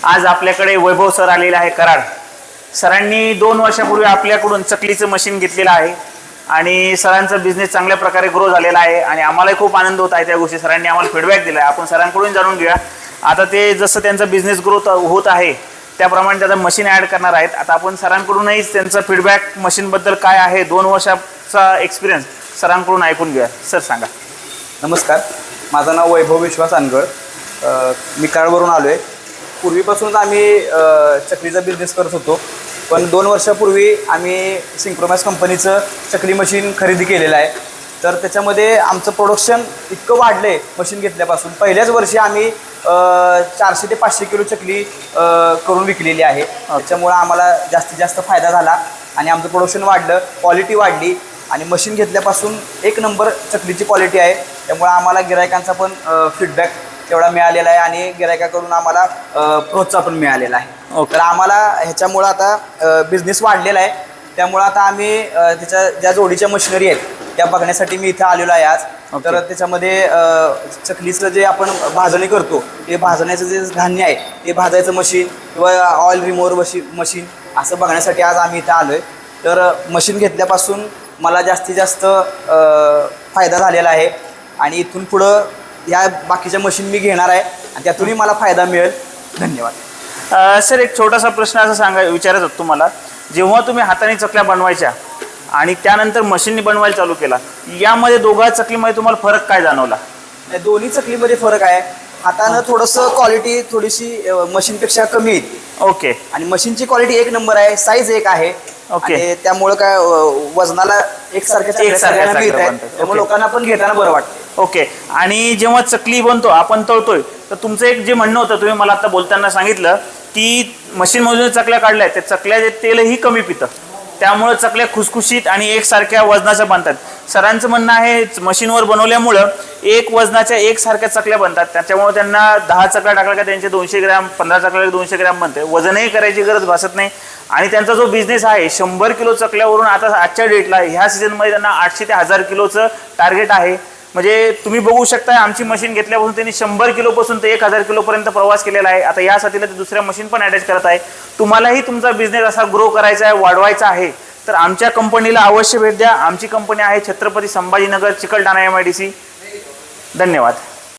आज आपल्याकडे वैभव सर आलेले आहे कराड। सरांनी 2 वर्षापूर्वी आपल्याकडून चकलीचं मशीन घेतलेलं आहे आणि सरांचा बिझनेस चांगल्या प्रकारे ग्रो झालेला आहे आणि आम्हालाही खूप आनंद होत आहे त्या गोष्टी। सरांनी आम्हाला फीडबॅक दिला आहे, आपण सरांकडून जाणून घेऊया। आता ते जसं त्यांचा बिझनेस ग्रोथ होत आहे त्याप्रमाणे त्याचं मशीन ॲड करणार आहेत। आता आपण सरांकडूनही त्यांचा फीडबॅक मशीनबद्दल काय आहे, 2 वर्षाचा एक्सपिरियन्स सरांकडून ऐकून घेऊया। सर सांगा। नमस्कार, माझं नाव वैभव विश्वास अनगळ, मी कराडवरून आलो आहे। पूर्वीपासूनच आम्ही चकलीचा बिझनेस करत होतो, पण 2 वर्षापूर्वी आम्ही सिंक्रोमॅक्स कंपनीचं चकली मशीन खरेदी केलेलं आहे। तर त्याच्यामध्ये आमचं प्रोडक्शन इतकं वाढलं आहे मशीन घेतल्यापासून। पहिल्याच वर्षी आम्ही 400 ते 500 किलो चकली करून विकलेली आहे। त्याच्यामुळं आम्हाला जास्तीत जास्त फायदा झाला आणि आमचं प्रोडक्शन वाढलं, क्वालिटी वाढली आणि मशीन घेतल्यापासून 1 नंबर चकलीची क्वालिटी आहे। त्यामुळे आम्हाला गिरायकांचा पण फीडबॅक तेवढा मिळालेला आहे आणि गिरायकाकडून आम्हाला प्रोत्साहन पण मिळालेला आहे। तर आम्हाला ह्याच्यामुळं आता बिझनेस वाढलेला आहे। त्यामुळं आता आम्ही त्याच्या ज्या जोडीच्या मशिनरी आहेत त्या बघण्यासाठी मी इथं आलेलो आहे आज। तर त्याच्यामध्ये चकलीचं जे आपण भाजणी करतो ते भाजण्याचं जे धान्य आहे ते भाजायचं मशीन किंवा ऑइल रिमूव्हर मशीन असं बघण्यासाठी आज आम्ही इथं आलो आहे। तर मशीन घेतल्यापासून मला जास्तीत जास्त फायदा झालेला आहे आणि इथून पुढं या बाकीच्या मशीन मी घेणार आहे आणि त्यातूनही मला फायदा मिळेल। धन्यवाद। सर, एक छोटासा प्रश्न असं विचारायचा होता तुम्हाला, जेव्हा तुम्ही हाताने चकल्या बनवायच्या आणि त्यानंतर मशीननी बनवायला चालू केला, यामध्ये दोघा चकलीमध्ये तुम्हाला फरक काय जाणवला? दोन्ही चकलीमध्ये फरक आहे। हातानं थोडंसं क्वालिटी थोडीशी मशीनपेक्षा कमी आहे। ओके। आणि मशीनची क्वालिटी 1 नंबर आहे, साईज 1 आहे। ओके। त्यामुळे काय वजनाला एकसारख्या मिळत आहे, त्यामुळे लोकांना पण घेताना बरं वाटतं। ओके। आणि जेव्हा चकली बनतो, आपण तळतोय, तर तुमचं एक जे म्हणणं होतं, तुम्ही मला आता बोलताना सांगितलं की मशीनमधून चकल्या काढल्या त्या चकल्याचे तेलही कमी पितं, त्यामुळे चकल्या खुसखुशीत आणि एकसारख्या वजनाच्या बनतात। सरांचं म्हणणं आहे मशीनवर बनवल्यामुळं एक वजनाच्या एकसारख्या चकल्या बनतात, त्याच्यामुळे त्यांना 10 चकल्या टाकल्या का त्यांचे 200 ग्रॅम, 15 चकल्या 200 ग्रॅम बनते, वजनही करायची गरज भासत नाही। आणि त्यांचा जो बिझनेस आहे 100 किलो चकल्यावरून आता आजच्या डेटला ह्या सीझनमध्ये त्यांना 800 ते 1000 किलोचं टार्गेट आहे। म्हणजे तुम्ही बघू शकता, आमची मशीन घेतल्यापासून त्यांनी 100 किलोपासून ते 1000 किलोपर्यंत प्रवास केलेला आहे। आता यासाठी ते दुसऱ्या मशीन पण अटॅच करत आहे। तुम्हालाही तुमचा बिझनेस असा ग्रो करायचा आहे, वाढवायचा आहे, तर आमच्या कंपनीला अवश्य भेट द्या। आमची कंपनी आहे छत्रपती संभाजीनगर, चिकलठाणा MIDC। धन्यवाद।